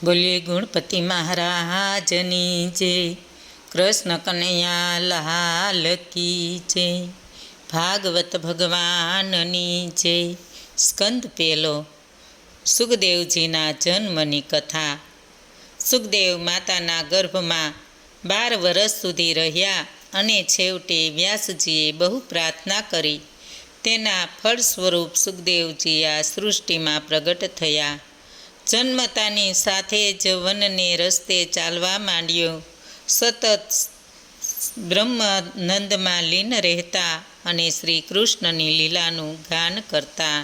બોલીએ ગુણપતિ મહારાજની જય, કૃષ્ણ કનૈયા લાલ કી જય, ભાગવત ભગવાનની જય. સ્કંદ પહેલો. સુખદેવજીના જન્મની કથા. સુખદેવ માતાના ગર્ભમાં 12 વર્ષ સુધી રહ્યા અને છેવટે વ્યાસજીએ બહુ પ્રાર્થના કરી. તેના ફળ સ્વરૂપ સુખદેવજી આ સૃષ્ટિમાં પ્રગટ થયા. જન્મતાની સાથે જ વનને રસ્તે ચાલવા માંડ્યો. સતત બ્રહ્માનંદમાં લીન રહેતા અને શ્રી કૃષ્ણની લીલાનું ગાન કરતા.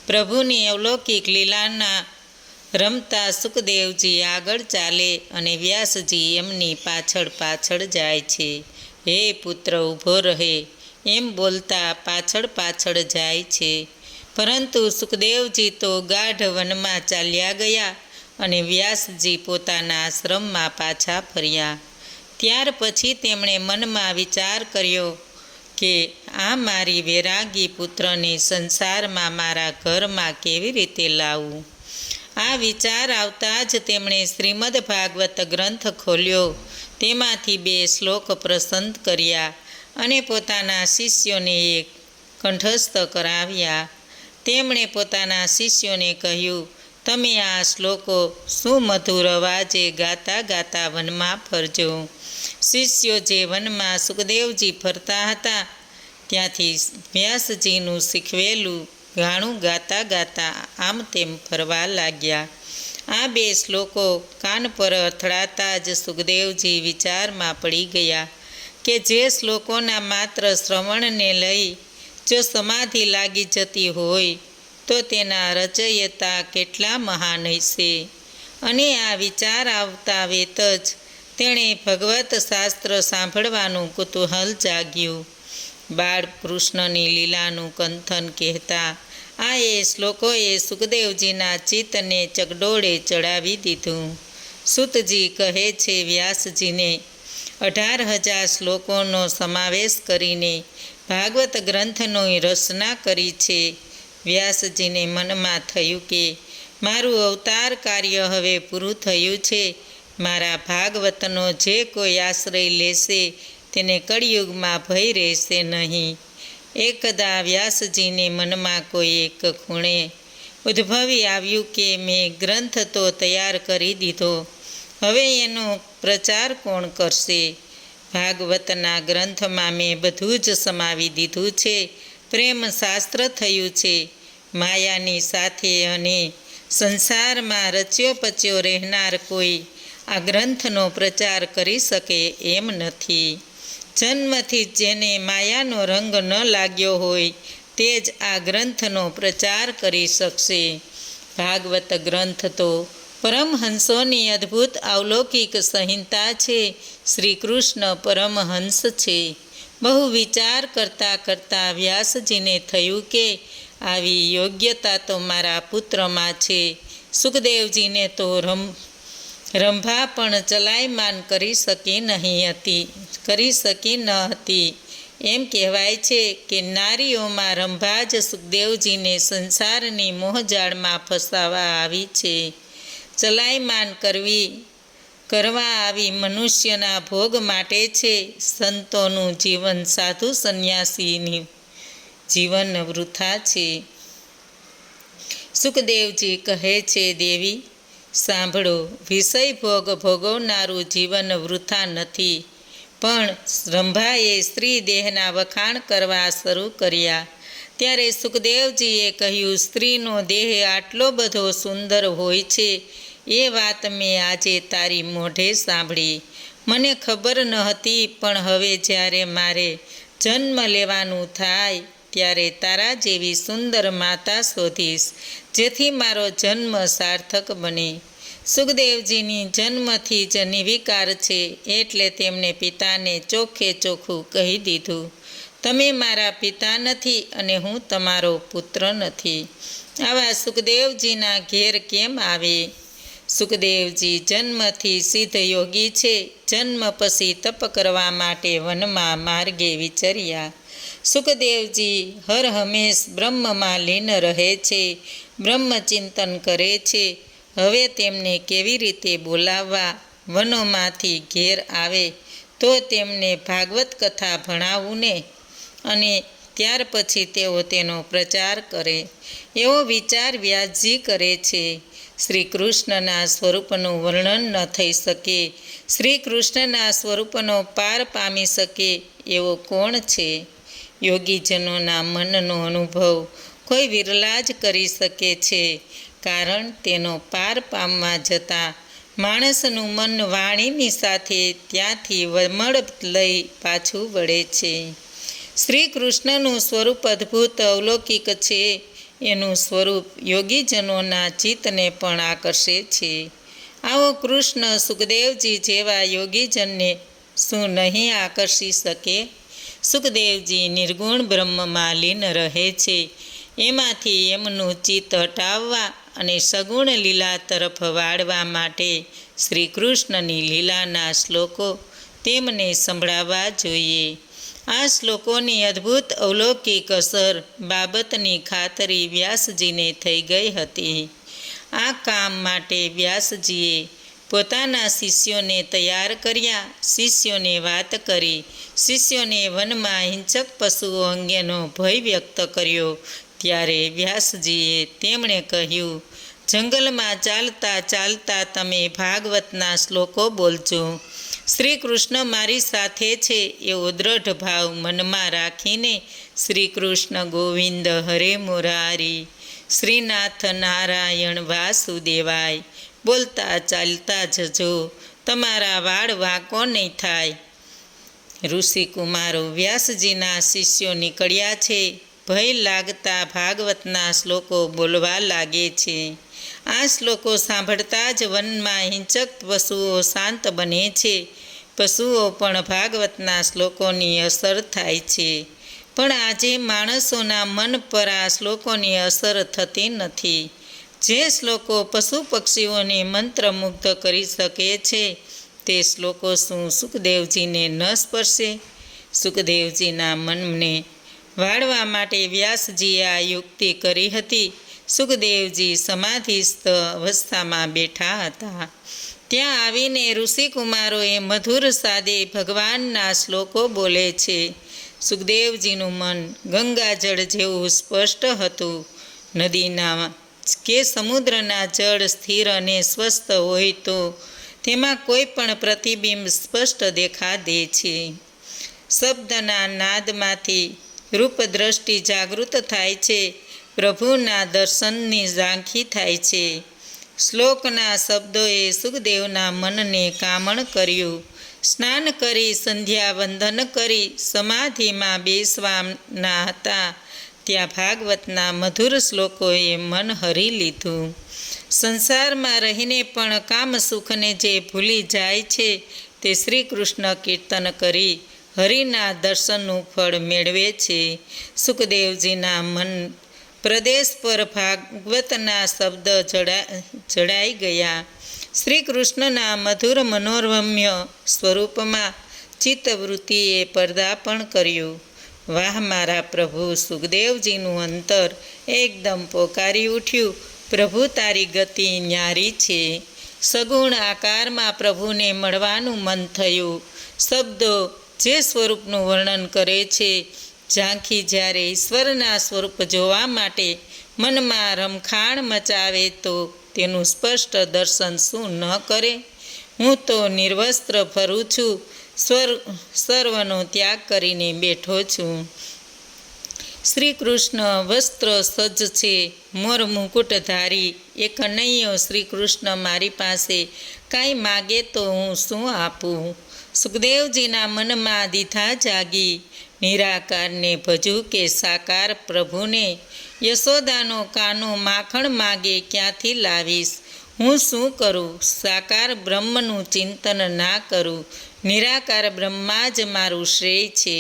પ્રભુની અવલૌકિક લીલાના રમતા સુખદેવજી આગળ ચાલે અને વ્યાસજી એમની પાછળ પાછળ જાય છે. હે પુત્ર ઊભો રહે એમ બોલતા પાછળ પાછળ જાય છે. પરંતુ સુખદેવજી તો ગાઢ વનમાં ચાલ્યા ગયા અને વ્યાસજી પોતાના આશ્રમમાં પાછા ફર્યા. ત્યાર પછી તેમણે મનમાં વિચાર કર્યો કે આ મારી વૈરાગી પુત્રને સંસારમાં મારા ઘરમાં કેવી રીતે લાવવું. આ વિચાર આવતા જ તેમણે શ્રીમદ ભાગવત ગ્રંથ ખોલ્યો. તેમાંથી 2 શ્લોક પસંદ કર્યા અને પોતાના શિષ્યોને એક કંઠસ્થ કરાવ્યા. તેમણે પોતાના શિષ્યોને કહ્યું, તમે આ શ્લોકો સુમધુર અવાજે ગાતા ગાતા વનમાં ફરજો. શિષ્યો જે વનમાં સુખદેવજી ફરતા હતા ત્યાંથી વ્યાસજીનું શીખવેલું ગાણું ગાતા ગાતા આમ તેમ ફરવા લાગ્યા. આ 2 શ્લોકો કાન પર અથડાતા જ સુખદેવજી વિચારમાં પડી ગયા કે જે શ્લોકોના માત્ર શ્રવણને લઈ જો સમાધિ લાગી જતી હોય તો તેના રચયિતા કેટલા મહાન હશે. અને આ વિચાર આવતા વેત જ તેણે ભગવત શાસ્ત્ર સાંભળવાનું કુતૂહલ જાગ્યું. બાળ કૃષ્ણની લીલાનું કંથન કહેતા આ એ શ્લોકોએ સુખદેવજીના ચિત્તને ચકડોળે ચડાવી દીધું. સૂતજી કહે છે, વ્યાસજીને 18,000 શ્લોકોનો સમાવેશ કરીને ભાગવત ગ્રંથની રચના કરી છે. વ્યાસજીને મનમાં થયું કે મારું અવતાર કાર્ય હવે પૂરું થયું છે. મારા ભાગવતનો જે કોઈ આશ્રય લેશે તેને કળિયુગમાં ભય રહેશે નહીં. એકદા વ્યાસજીને મનમાં કોઈ એક ખૂણે ઉદ્ભવી આવ્યું કે મેં ગ્રંથ તો તૈયાર કરી દીધો, હવે એનો પ્રચાર કોણ કરશે? ભાગવતના ગ્રંથમાં મેં બધું જ સમાવી દીધું છે. પ્રેમ શાસ્ત્ર થયું છે. માયાની સાથે અને સંસારમાં રચ્યો પચ્યો રહેનાર કોઈ આ ગ્રંથનો પ્રચાર કરી શકે એમ નથી. જન્મથી જેને માયાનો રંગ ન લાગ્યો હોય તે જ આ ગ્રંથનો પ્રચાર કરી શકશે. ભાગવત ગ્રંથ તો પરમહંસોની અદ્ભુત અવલૌકિક સંહિતા છે. શ્રી કૃષ્ણ પરમહંસ છે. બહુ વિચાર કરતાં કરતાં વ્યાસજીને થયું કે આવી યોગ્યતા તો મારા પુત્રમાં છે. સુખદેવજીને તો રંભા પણ ચલાયમાન કરી શકી ન હતી. એમ કહેવાય છે કે નારીઓમાં રંભા જ સુખદેવજીને સંસારની મોહજાળમાં ફસાવા આવી છે. ચલાયમાન કરવા આવી મનુષ્યના ભોગ માટે છે. સંતોનું જીવન સાધુ સંન્યાસીની જીવન વૃથા છે. સુખદેવજી કહે છે, દેવી સાંભળો, વિષય ભોગ ભોગવનારું જીવન વૃથા નથી. પણ રંભાએ સ્ત્રી દેહના વખાણ કરવા શરૂ કર્યા ત્યારે સુખદેવજીએ કહ્યું, સ્ત્રીનો દેહ આટલો બધો સુંદર હોય છે એ વાત મેં આજે તારી મોઢે સાંભળી. મને ખબર ન હતી, પણ હવે જ્યારે મારે જન્મ લેવાનું થાય ત્યારે તારા જેવી સુંદર માતા શોધીશ, જેથી મારો જન્મ સાર્થક બને. સુખદેવજીની જન્મથી જ નિર્વિકાર છે એટલે તેમણે પિતાને ચોખ્ખે ચોખ્ખું કહી દીધું, તમે મારા પિતા નથી અને હું તમારો પુત્ર નથી. આવા સુખદેવજીના ઘેર કેમ આવે? સુખદેવજી જન્મથી સિદ્ધ યોગી છે. જન્મ પછી તપ કરવા માટે વનમાં માર્ગે વિચર્યા. સુખદેવજી હર હંમેશ બ્રહ્મમાં લીન રહે છે. બ્રહ્મચિંતન કરે છે હવે તેમને કેવી રીતે બોલાવવા વનોમાંથી ઘેર આવે તો તેમને ભાગવત કથા ભણાવું ને, અને ત્યાર પછી તેઓ તેનો પ્રચાર કરે, એવો વિચાર વ્યાસજી કરે છે. શ્રી કૃષ્ણના સ્વરૂપનું વર્ણન ન થઈ શકે, શ્રી કૃષ્ણના સ્વરૂપનો પાર પામી શકે એવો કોણ છે? યોગીજનોના મનનો અનુભવ કોઈ વિરલા જ કરી શકે છે, કારણ તેનો પાર પામવા જતાં માણસનું મન વાણીની સાથે ત્યાંથી વમળ લઈ પાછું વળે છે. શ્રી કૃષ્ણનું સ્વરૂપ અદ્ભુત અલૌકિક છે. એનું સ્વરૂપ યોગીજનોના ચિત્તને પણ આકર્ષે છે. આવો કૃષ્ણ સુખદેવજી જેવા યોગીજનને શું નહીં આકર્ષી શકે? સુખદેવજી નિર્ગુણ બ્રહ્મમાં લીન રહે છે. એમાંથી એમનું ચિત્ત હટાવવા અને સગુણ લીલા તરફ વાળવા માટે શ્રી કૃષ્ણની લીલાના શ્લોકો તેમને સંભળાવવા જોઈએ. આ શ્લોકોની અદ્ભુત અલૌકિક અસર બાબતની ખાતરી વ્યાસજીને થઈ ગઈ હતી. આ કામ માટે વ્યાસજીએ પોતાના શિષ્યોને તૈયાર કર્યા, શિષ્યોને વાત કરી, શિષ્યોને વનમાં હિંસક પશુઓ અંગેનો ભય વ્યક્ત કર્યો. ત્યારે વ્યાસજીએ તેમણે કહ્યું, જંગલમાં ચાલતા ચાલતા તમે ભાગવતના શ્લોકો બોલજો. શ્રી કૃષ્ણ મારી સાથે છે એવો દ્રઢ ભાવ મનમાં રાખીને શ્રી કૃષ્ણ ગોવિંદ હરે મુરારી, શ્રીનાથ નારાયણ વાસુદેવાય બોલતા ચાલતા જજો, તમારા વાળ વાંકો નહીં થાય. ઋષિકુમારો વ્યાસજીના શિષ્યો નીકળ્યા છે. ભય લાગતા ભાગવતના શ્લોકો બોલવા લાગે છે. આ શ્લોકો સાંભળતા જ વનમાં હિંસક પશુઓ શાંત બને છે. પશુઓ પણ ભાગવતના શ્લોકોની અસર થાય છે. પણ આજે માણસોના મન પર આ શ્લોકોની અસર થતી નથી. જે શ્લોકો પશુ પક્ષીઓને મંત્રમુગ્ધ કરી શકે છે તે શ્લોકો શું સુખદેવજીને ન સ્પર્શે? સુખદેવજીના મનને વાળવા માટે વ્યાસજીએ આ યુક્તિ કરી હતી. સુખદેવજી સમાધિસ્થ અવસ્થામાં બેઠા હતા. ત્યાં આવીને ઋષિકુમારોએ મધુર સાદે ભગવાનના શ્લોકો બોલે છે. સુખદેવજીનું મન ગંગાજળ જેવું સ્પષ્ટ હતું. નદીના કે સમુદ્રના જળ સ્થિર અને સ્વસ્થ હોય તો તેમાં કોઈ પણ પ્રતિબિંબ સ્પષ્ટ દેખા દે છે. શબ્દના નાદમાંથી રૂપદ્રષ્ટિ જાગૃત થાય છે. પ્રભુના દર્શનની ઝાંખી થાય છે. શ્લોકના શબ્દોએ સુખદેવના મનને કામણ કર્યું. સ્નાન કરી સંધ્યા વંદન કરી સમાધિમાં બેસવાના હતા ત્યાં ભાગવતના મધુર શ્લોકોએ મન હરી લીધું. સંસારમાં રહીને પણ કામ સુખને જે ભૂલી જાય છે તે શ્રી કૃષ્ણ કીર્તન કરી હરિના દર્શનનું ફળ મેળવે છે. સુખદેવજીના મન પ્રદેશ પર ભાગવતના શબ્દ જડાઈ ગયા. શ્રી કૃષ્ણના મધુર મનોરમ્ય સ્વરૂપમાં ચિત્તવૃત્તિએ પર્દાપણ કર્યું. વાહ મારા પ્રભુ! સુખદેવજીનું અંતર એકદમ પોકારી ઉઠ્યું. પ્રભુ તારી ગતિ ન્યારી છે. સગુણ આકારમાં પ્રભુને મળવાનું મન થયું. શબ્દો જે સ્વરૂપનું વર્ણન કરે છે, ઝાંખી જ્યારે ઈશ્વરના સ્વરૂપ જોવા માટે મનમાં રમખાણ મચાવે તો તેનું સ્પષ્ટ દર્શન શું ન કરે? હું તો નિર્વસ્ત્ર ફરું છું, સર્વનો ત્યાગ કરીને બેઠો છું. શ્રી કૃષ્ણ વસ્ત્ર સજ્જ છે, મોર મુકુટધારી એ કનૈયો શ્રી કૃષ્ણ મારી પાસે કાંઈ માગે તો હું શું આપું? સુખદેવજીના મનમાં દ્વિધા જાગી. નિરાકારને ભજું કે સાકાર પ્રભુને? યશોદાનો કાનો માખણ માગે ક્યાંથી લાવીશ? હું શું કરું? સાકાર બ્રહ્મનું ચિંતન ના કરું? નિરાકાર બ્રહ્મા જ મારું શ્રેય છે.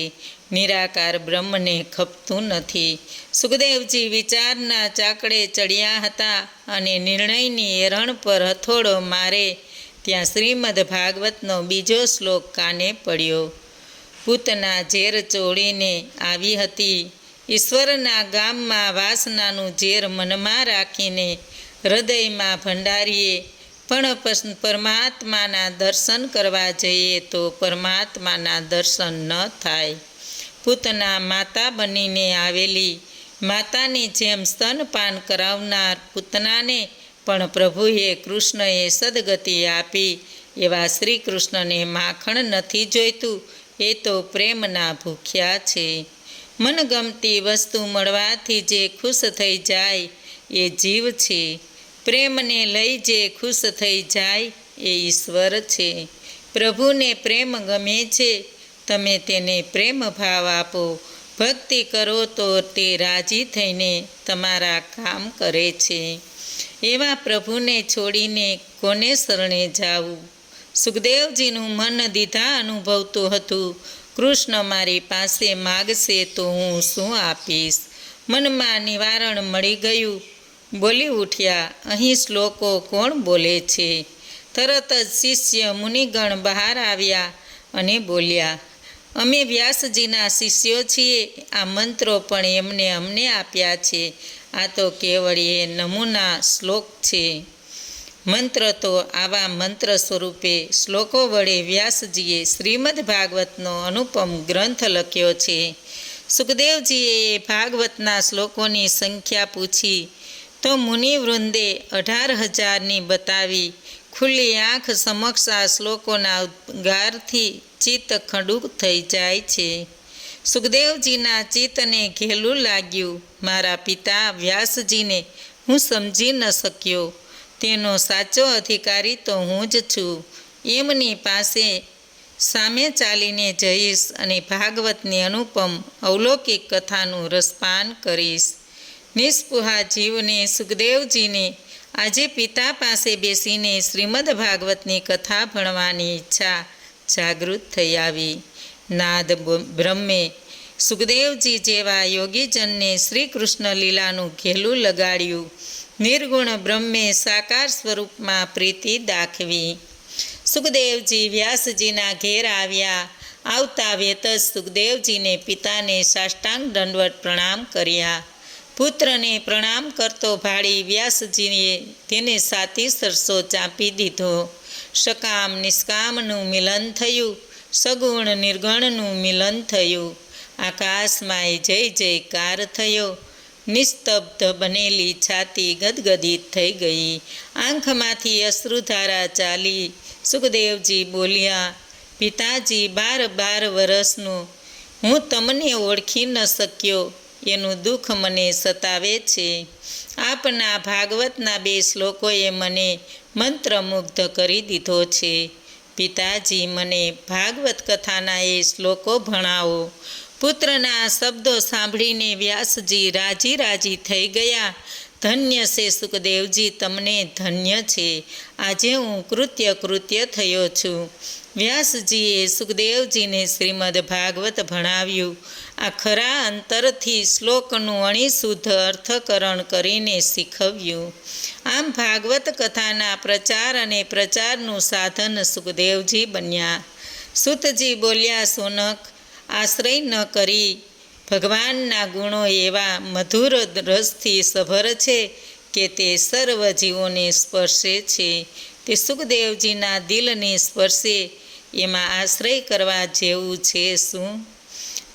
નિરાકાર બ્રહ્મને ખપતું નથી. સુખદેવજી વિચારના ચાકડે ચડ્યા હતા અને નિર્ણયની એરણ પર હથોડો મારે ત્યાં શ્રીમદ ભાગવતનો બીજો શ્લોક કાને પડ્યો. પૂતના ઝેર ચોળીને આવી હતી. ઈશ્વરના ગામમાં વાસનાનું ઝેર મનમાં રાખીને હૃદયમાં ભંડારીએ, પણ પરમાત્માના દર્શન કરવા જઈએ તો પરમાત્માના દર્શન ન થાય. પૂતના માતા બનીને આવેલી માતાની જેમ સ્તનપાન કરાવનાર પૂતનાને પણ પ્રભુએ કૃષ્ણએ સદગતિ આપી. એવા શ્રી કૃષ્ણને માખણ નથી જોઈતું, એ તો પ્રેમના ભૂખ્યા છે. મનગમતી વસ્તુ મળવાથી જે ખુશ થઈ જાય એ જીવ છે. પ્રેમને લઈ જે ખુશ થઈ જાય એ ઈશ્વર છે. પ્રભુને પ્રેમ ગમે છે, તમે તેને પ્રેમ ભાવ આપો. ભક્તિ કરો તો તે રાજી થઈને તમારા કામ કરે છે. એવા પ્રભુને છોડીને કોને શરણે જાવું? સુખદેવજીનું મન દીધા અનુભવતું હતું. કૃષ્ણ મારી પાસે માગશે તો હું શું આપીશ? મનમાં નિવારણ મળી ગયું. બોલી ઉઠ્યા, અહીં શ્લોકો કોણ બોલે છે? તરત જ શિષ્ય મુનિગણ બહાર આવ્યા અને બોલ્યા, અમે વ્યાસજીના શિષ્યો છીએ. આ મંત્રો પણ અમને આપ્યા છે. આ તો કેવળ એ નમૂના શ્લોક છે. મંત્ર તો આવા મંત્ર સ્વરૂપે શ્લોકો વડે વ્યાસજીએ શ્રીમદ ભાગવતનો અનુપમ ગ્રંથ લખ્યો છે. સુખદેવજીએ ભાગવતના શ્લોકોની સંખ્યા પૂછી તો મુનિવૃંદે 18,000ની બતાવી. ખુલ્લી આંખ સમક્ષ આ શ્લોકોના ઉદ્ગારથી ચિત્ત ખડુક થઈ જાય છે. સુખદેવજીના ચિત્તને ઘેલું લાગ્યું. મારા પિતા વ્યાસજીને હું સમજી ન શક્યો. તેનો સાચો અધિકારી તો હું જ છું. એમની પાસે સામે ચાલીને જઈશ અને ભાગવતની અનુપમ અવલૌકિક કથાનું રસપાન કરીશ. નિસ્પૃહા જીવને સુખદેવજીને આજે પિતા પાસે બેસીને શ્રીમદ ભાગવતની કથા ભણવાની ઈચ્છા જાગૃત થઈ આવી. નાદ બ્રહ્મે સુખદેવજી જેવા યોગીજનને શ્રી કૃષ્ણ લીલાનું ઘેલું લગાડ્યું. નિર્ગુણ બ્રહ્મે સાકાર સ્વરૂપમાં પ્રીતિ દાખવી. સુખદેવજી વ્યાસજીના ઘેર આવ્યા. આવતા વેત જ સુખદેવજીને પિતાને સાષ્ટાંગ દંડવત પ્રણામ કર્યા. પુત્રને પ્રણામ કરતો ભાળી વ્યાસજીએ તેને સાતી સરસો ચાંપી દીધો. સકામ નિષ્કામનું મિલન થયું, સગુણ નિર્ગુણનું મિલન થયું. આકાશમાં જય જયકાર થયો. નિસ્તબ્ધ બનેલી છાતી ગદગદિત થઈ ગઈ. આંખમાંથી અશ્રુધારા ચાલી. સુખદેવજી બોલ્યા, પિતાજી, 12 વર્ષનું હું તમને ઓળખી ન શક્યો. એનું દુઃખ મને સતાવે છે. આપના ભાગવતના 2 શ્લોકોએ મને મંત્રમુગ્ધ કરી દીધો છે. પિતાજી, મને ભાગવત કથાના એ શ્લોકો ભણાવો. પુત્રના શબ્દો સાંભળીને વ્યાસજી રાજી થઈ ગયા. ધન્ય છે સુખદેવજી, તમને ધન્ય છે. આજે હું કૃત્ય થયો છું. વ્યાસજીએ સુખદેવજીને શ્રીમદ ભાગવત ભણાવ્યું. આ ખરા અંતરથી શ્લોકનું અણીશુદ્ધ અર્થકરણ કરીને શીખવ્યું. આમ ભાગવત કથાના પ્રચાર અને પ્રચારનું સાધન સુખદેવજી બન્યા. સૂતજી બોલ્યા, સોનક, આશ્રય ન કરી. ભગવાનના ગુણો એવા મધુર રસથી સભર છે કે તે સર્વ જીવોને સ્પર્શે છે. તે સુખદેવજીના દિલને સ્પર્શે. એમાં આશ્રય કરવા જેવું છે શું?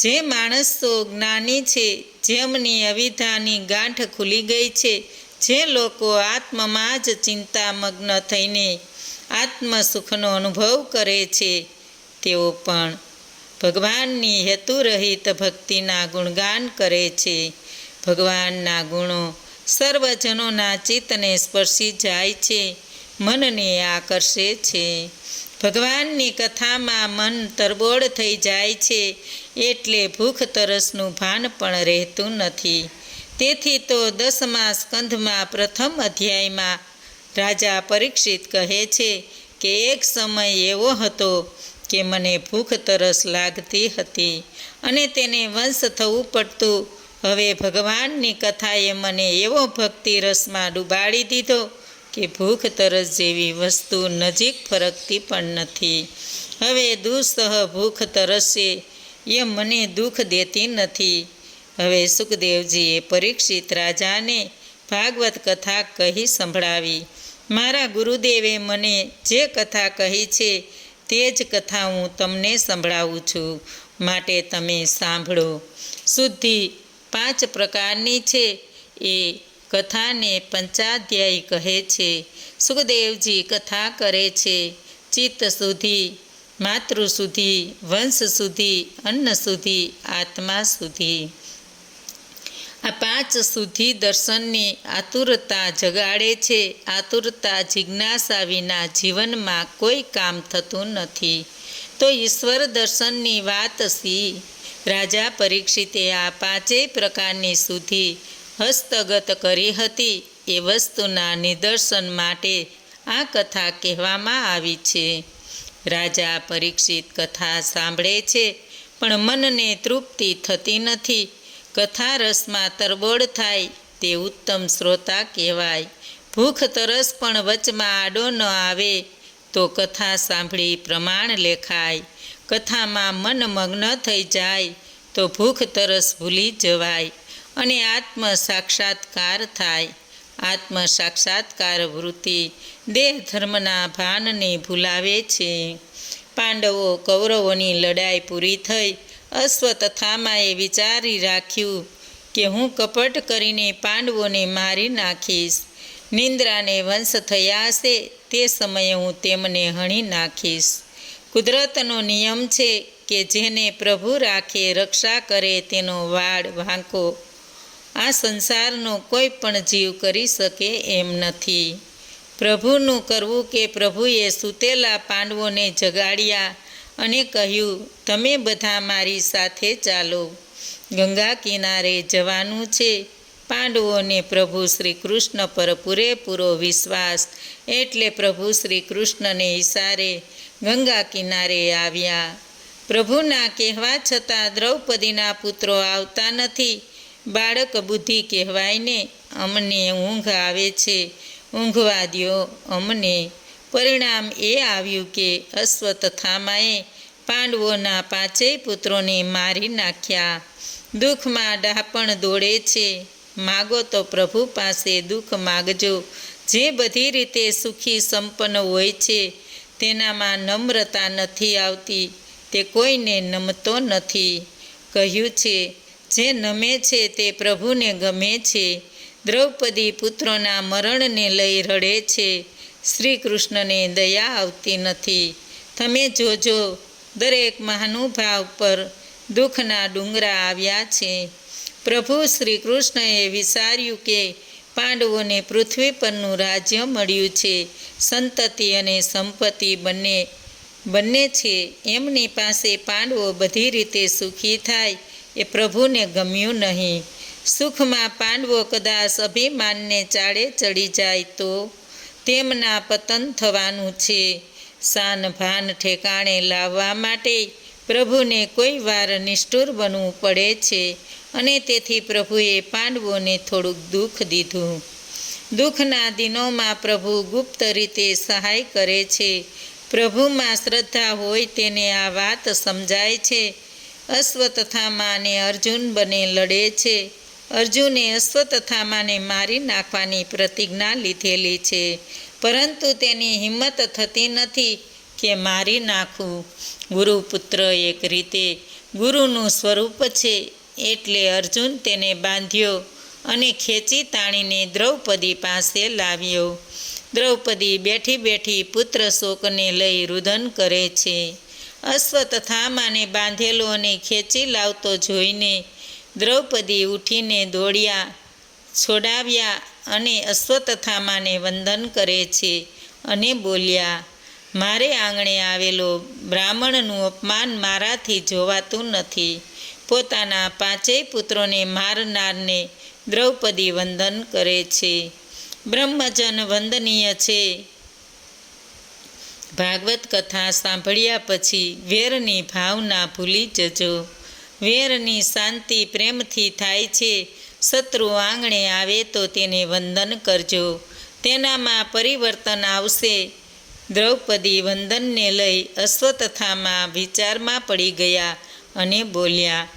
જે માણસો જ્ઞાની છે, જેમની અવિદ્યાની ગાંઠ ખુલી ગઈ છે, જે લોકો આત્મમાં જ ચિંતામગ્ન થઈને આત્મસુખનો અનુભવ કરે છે, તેઓ પણ ભગવાનની હેતુરહિત ભક્તિના ગુણગાન કરે છે. ભગવાનના ગુણો સર્વજનોના ચિત્તને સ્પર્શી જાય છે, મનને આકર્ષે છે. ભગવાનની કથામાં મન તરબોળ થઈ જાય છે, એટલે ભૂખ તરસનું ભાન પણ રહેતું નથી. તેથી તો 10મા સ્કંધમાં પ્રથમ અધ્યાયમાં રાજા પરીક્ષિત કહે છે કે એક સમય એવો હતો કે મને ભૂખ તરસ લાગતી હતી અને તેને વંશ થવું પડતું. હવે ભગવાનની કથાએ મને એવો ભક્તિ રસમાં ડૂબાડી દીધો કે ભૂખ તરસ જેવી વસ્તુ નજીક ફરકતી પણ નથી. હવે દુઃસહ ભૂખ તરસે એ મને દુઃખ દેતી નથી. હવે સુખદેવજીએ પરીક્ષિત રાજાને ભાગવત કથા કહી સંભળાવી. મારા ગુરુદેવે મને જે કથા કહી છે તે જ કથા હું તમને સંભળાવું છું, માટે તમે સાંભળો. શુદ્ધિ 5 પ્રકારની છે. એ કથાને પંચાધ્યાયી કહે છે. સુખદેવજી કથા કરે છે. ચિત્ત શુદ્ધિ, માતૃ શુદ્ધિ, વંશ શુદ્ધિ, અન્ન શુદ્ધિ, આત્મા શુદ્ધિ. આ 5 શુદ્ધિ દર્શનની આતુરતા જગાડે છે. આતુરતા જિજ્ઞાસા વિના જીવનમાં કોઈ કામ થતું નથી. તો ઈશ્વર દર્શનની વાત શી? રાજા પરીક્ષિતે આ 5 પ્રકારની શુદ્ધિ હસ્તગત કરી હતી. એ વસ્તુના નિદર્શન માટે આ કથા કહેવામાં આવી છે. રાજા પરીક્ષિત કથા સાંભળે છે, પણ મનને તૃપ્તિ થતી નથી. કથા રસમાં તરબોળ થાય તે ઉત્તમ શ્રોતા કહેવાય. ભૂખ તરસ પણ વચમાં આડો ન આવે તો કથા સાંભળી પ્રમાણ લેખાય. કથામાં મન મગ્ન થઈ જાય તો ભૂખ તરસ ભૂલી જવાય અને આત્મ સાક્ષાત્કાર થાય. આત્મ સાક્ષાત્કાર વૃત્તિ દેહ ધર્મના ભાનને ભૂલાવે છે. પાંડવો કૌરવોની લડાઈ પૂરી થઈ. અશ્વત્થામાએ વિચારી રાખ્યું કે હું કપટ કરીને પાંડવોને મારી નાખીશ. નિંદ્રાને વંશ થયા હશે તે સમયે હું તેમને હણી નાખીશ. કુદરતનો નિયમ છે કે જેને પ્રભુ રાખે રક્ષા કરે તેનો વાડ વાંકો આ સંસારનો કોઈ પણ જીવ કરી શકે એમ નથી. પ્રભુનું કરવું કે પ્રભુએ સૂતેલા પાંડવોને જગાડ્યા અને કહ્યું, તમે બધા મારી સાથે ચાલો, ગંગા કિનારે જવાનું છે. પાંડવોને પ્રભુ શ્રી કૃષ્ણ પર પૂરેપૂરો વિશ્વાસ, એટલે પ્રભુ શ્રી કૃષ્ણને ઈશારે ગંગા કિનારે આવ્યા. પ્રભુના કહેવા છતાં દ્રૌપદીના પુત્રો આવતા નથી. બાળક બુદ્ધિ કહેવાય ને. અમને ઊંઘ આવે છે, ઊંઘવા દ્યો અમને. પરિણામ એ આવ્યું કે અશ્વત્થામાએ પાંડવોના 5 પુત્રોને મારી નાખ્યા. દુઃખમાં ડાપણ દોડે છે. માગો તો પ્રભુ પાસે દુઃખ માગજો. જે બધી રીતે સુખી સંપન્ન હોય છે તેનામાં નમ્રતા નથી આવતી. તે કોઈને નમતો નથી. કહ્યું છે, જે નમે છે તે પ્રભુને ગમે છે. દ્રૌપદી પુત્રોના મરણને લઈ રડે છે. શ્રી કૃષ્ણને દયા આવતી નથી. તમે જોજો, દરેક મહાનુભાવ પર દુઃખના ડુંગરા આવ્યા છે. પ્રભુ શ્રી કૃષ્ણએ વિચાર્યું કે પાંડવોને પૃથ્વી પરનું રાજ્ય મળ્યું છે. સંતતિ અને સંપત્તિ બંને છે. એમની પાસે પાંડવો બધી રીતે સુખી થાય એ પ્રભુને ગમ્યું નહીં. સુખમાં પાંડવો કદાચ અભિમાનને ચાળે ચડી જાય તો તેમના પતન થવાનું છે. શાન ભાન ઠેકાણે લાવવા માટે પ્રભુને કોઈ વાર નિષ્ઠુર બનવું પડે છે અને તેથી પ્રભુએ પાંડવોને થોડુંક દુઃખ દીધું. દુઃખના દિનોમાં પ્રભુ ગુપ્ત રીતે સહાય કરે છે. પ્રભુમાં શ્રદ્ધા હોય તેને આ વાત સમજાય છે. અશ્વત્થામાને અર્જુન બને લડે છે. અર્જુને અશ્વત્થામાને મારી નાખવાની પ્રતિજ્ઞા લીધેલી છે, પરંતુ તેની હિંમત થતી નથી કે મારી નાખું. ગુરુપુત્ર એક રીતે ગુરુનું સ્વરૂપ છે, એટલે અર્જુન તેને બાંધ્યો અને ખેંચી તાણીને દ્રૌપદી પાસે લાવ્યો. દ્રૌપદી બેઠી બેઠી પુત્ર શોકને લઈ રુદન કરે છે. અશ્વત્થામાને બાંધેલો અને ખેંચી લાવતો જોઈને દ્રૌપદી ઉઠીને દોડ્યા, છોડાવ્યા અને અશ્વત્થામાને વંદન કરે છે અને બોલ્યા, મારે આંગણે આવેલો બ્રાહ્મણનું અપમાન મારાથી જોવાતું નથી. પોતાના 5 પુત્રોને મારનારને દ્રૌપદી વંદન કરે છે. બ્રહ્મજન વંદનીય છે. ભાગવત કથા સાંભળ્યા પછી વેરની ભાવના ભૂલી જજો. વેરની શાંતિ પ્રેમથી થાય છે. શત્રુ આંગણે આવે તો તેને વંદન કરજો, તેનામાં પરિવર્તન આવશે. દ્રૌપદી વંદનને લઈ અશ્વત્થામા વિચારમાં પડી ગયા અને બોલ્યા,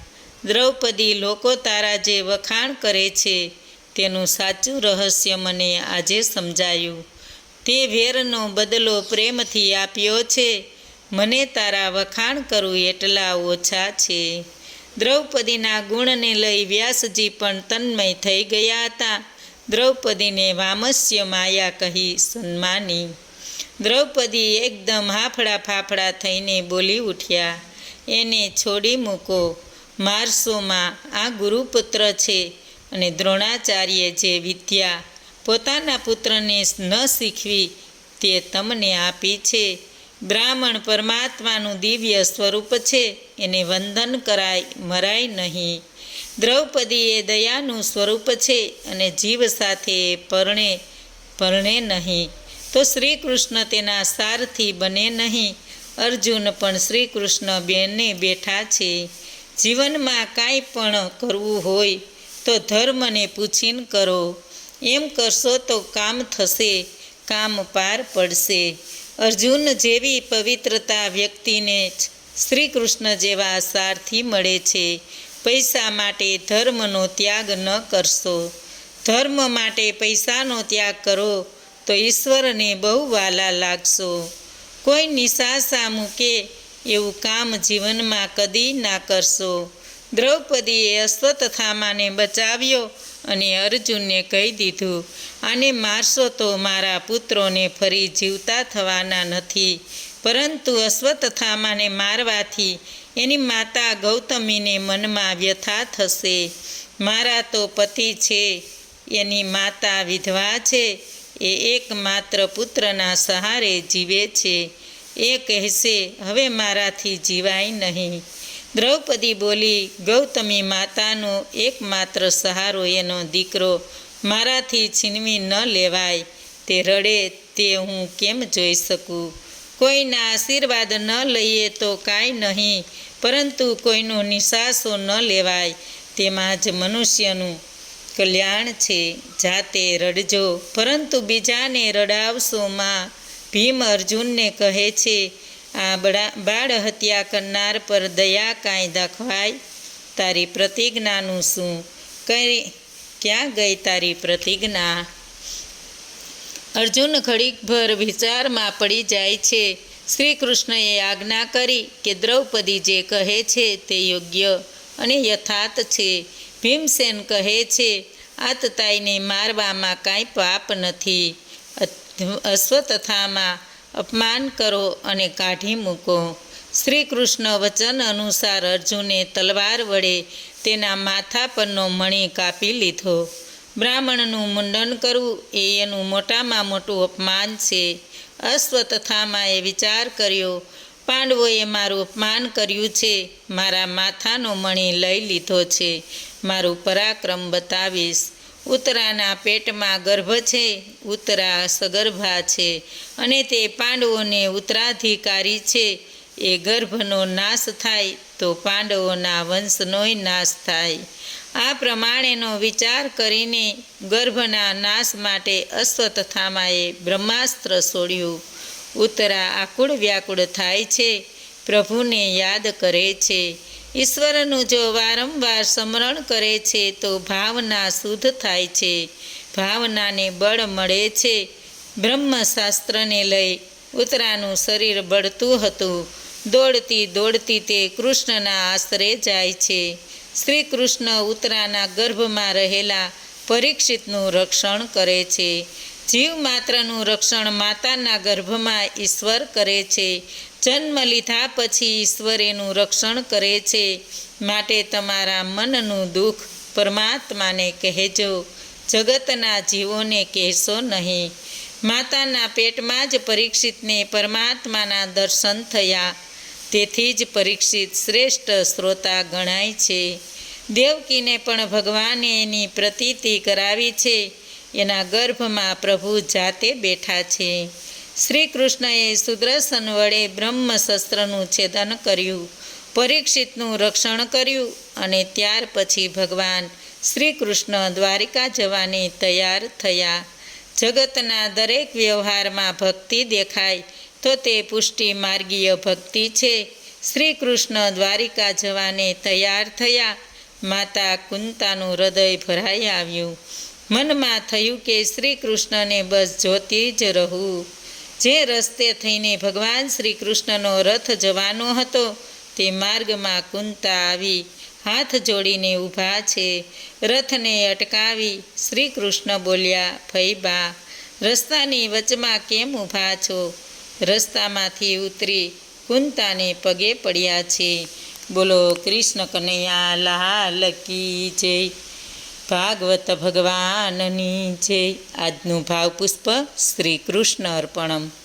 દ્રૌપદી, લોકો તારા જે વખાણ કરે છે તેનું સાચું રહસ્ય મને આજે સમજાયું. તે વેરનો બદલો પ્રેમથી આપ્યો છે. મને તારા વખાણ કરું એટલા ઓછા છે. દ્રૌપદીના ગુણને લઈ વ્યાસજી પણ તન્મય થઈ ગયા હતા. દ્રૌપદીને વામસ્ય માયા કહી સન્માની. દ્રૌપદી એકદમ હાફડા ફાફડા થઈને બોલી ઉઠ્યા, એને છોડી મૂકો. મારસોમાં આ ગુરુપુત્ર છે અને દ્રોણાચાર્ય જે વિદ્યા પોતાના પુત્રને ન શીખવી તે તમને આપી છે. બ્રાહ્મણ પરમાત્માનું દિવ્ય સ્વરૂપ છે, એને વંદન કરાય, મરાય નહીં. દ્રૌપદી એ દયાનું સ્વરૂપ છે અને જીવ સાથે પરણે નહીં તો શ્રી કૃષ્ણ તેના સારથી બને નહીં. અર્જુન પણ શ્રી કૃષ્ણ બેને બેઠા છે. જીવનમાં કાંઈ પણ કરવું હોય તો ધર્મને પૂછીને કરો. એમ કરશો તો કામ થશે, કામ પાર પડશે. અર્જુન જેવી પવિત્રતા વ્યક્તિને જ શ્રી કૃષ્ણ જેવા સારથી મળે છે. પૈસા માટે ધર્મનો ત્યાગ ન કરશો. ધર્મ માટે પૈસાનો ત્યાગ કરો તો ઈશ્વરને બહુ વાલા લાગશો. કોઈ નિશાસા મૂકે એવું કામ જીવનમાં કદી ના કરશો. દ્રૌપદીએ અશ્વત્થામાને બચાવ્યો અને અર્જુનને કહી દીધું, આને મારશો તો મારા પુત્રોને ફરી જીવતા થવાના નથી, પરંતુ અશ્વત્થામાને મારવાથી એની માતા ગૌતમીને મનમાં વ્યથા થશે. મારા તો પતિ છે, એની માતા વિધવા છે, એ એકમાત્ર પુત્રના સહારે જીવે છે. એ કહેશે હવે મારાથી જીવાય નહીં. દ્રૌપદી બોલી, ગૌતમી માતાનો એકમાત્ર સહારો એનો દીકરો મારાથી છીનવી ન લેવાય. તે રડે તે હું કેમ જોઈ શકું? કોઈના આશીર્વાદ ન લઈએ તો કાંઈ નહીં, પરંતુ કોઈનો નિશાસો ન લેવાય, તેમાં જ મનુષ્યનું કલ્યાણ છે. જાતે રડજો, પરંતુ બીજાને રડાવશો માં. ભીમ અર્જુનને કહે છે, આ બાળ હત્યા કરનાર પર દયા કાંઈ દાખવાય? તારી પ્રતિજ્ઞાનું શું? ક્યાં ગઈ તારી પ્રતિજ્ઞા? અર્જુન ઘડીકભર વિચારમાં પડી જાય છે. શ્રી કૃષ્ણએ આજ્ઞા કરી કે દ્રૌપદી જે કહે છે તે યોગ્ય અને યથાર્થ છે. ભીમસેન કહે છે, આતતાઈને મારવામાં કાંઈ પાપ નથી. અશ્વત્થામાં અપમાન કરો અને કાઢી મૂકો. શ્રી કૃષ્ણ વચન અનુસાર અર્જુને તલવાર વડે તેના માથા પરનો મણી કાપી લીધો. બ્રાહ્મણનું મુંડન કરવું એ એનું મોટામાં મોટું અપમાન છે. અશ્વત્થામાએ વિચાર કર્યો, પાંડવોએ મારું અપમાન કર્યું છે, મારા માથાનો મણી લઈ લીધો છે, મારું પરાક્રમ બતાવીશ. ઉત્તરાના પેટમાં ગર્ભ છે, ઉત્તરા સગર્ભા છે અને તે પાંડવોને ઉત્તરાધિકારી છે. એ ગર્ભનો નાશ થાય તો પાંડવોના વંશનોય નાશ થાય. આ પ્રમાણેનો વિચાર કરીને ગર્ભના નાશ માટે અશ્વત્થામાએ બ્રહ્માસ્ત્ર છોડ્યું. ઉત્તરા આકુળ વ્યાકુળ થાય છે, પ્રભુને યાદ કરે છે. ઈશ્વરનું જો વારંવાર સ્મરણ કરે છે તો ભાવના શુદ્ધ થાય છે, ભાવનાને બળ મળે છે. બ્રહ્મશાસ્ત્રને લઈ ઉત્તરાનું શરીર બળતું હતું. દોડતી દોડતી તે કૃષ્ણના આશરે જાય છે. શ્રી કૃષ્ણ ઉત્તરાના ગર્ભમાં રહેલા પરીક્ષિતનું રક્ષણ કરે છે. જીવ માત્રનું રક્ષણ માતાના ગર્ભમાં ઈશ્વર કરે છે. જન્મ લીધા પછી ઈશ્વર એનું રક્ષણ કરે છે. માટે તમારા મનનું દુઃખ પરમાત્માને કહેજો, જગતના જીવોને કહેશો નહીં. માતાના પેટમાં જ પરીક્ષિતને પરમાત્માના દર્શન થયા. તેથી જ પરીક્ષિત શ્રેષ્ઠ શ્રોતા ગણાય છે. દેવકીને પણ ભગવાને એની પ્રતીતિ કરાવી છે. એના ગર્ભમાં પ્રભુ જાતે બેઠા છે. શ્રી કૃષ્ણએ સુદર્શન વડે બ્રહ્મશસ્ત્રનું છેદન કર્યું, પરીક્ષિતનું રક્ષણ કર્યું અને ત્યાર પછી ભગવાન શ્રી કૃષ્ણ દ્વારિકા જવાને તૈયાર થયા. જગતના દરેક વ્યવહારમાં ભક્તિ દેખાય તો તે પુષ્ટિ માર્ગીય ભક્તિ છે. શ્રી કૃષ્ણ દ્વારિકા જવાને તૈયાર થયા. માતા કુંતાનું હૃદય ભરાઈ આવ્યું. મનમાં થયું કે શ્રી કૃષ્ણને બસ જોતી જ રહું. જે રસ્તે થઈને ભગવાન શ્રી કૃષ્ણનો રથ જવાનો હતો તે માર્ગમાં કુંતા આવી હાથ જોડીને ઊભા છે. રથને અટકાવી શ્રી કૃષ્ણ બોલ્યા, ફઈબા, રસ્તાની વચમાં કેમ ઊભા છો? રસ્તામાંથી ઉતરી કુંતાને પગે પડ્યા છે. બોલો કૃષ્ણ કનૈયા લાલ કી જય. ભાગવત ભગવાનની જય. આજનું ભાવપુષ્પ શ્રી કૃષ્ણ અર્પણમ.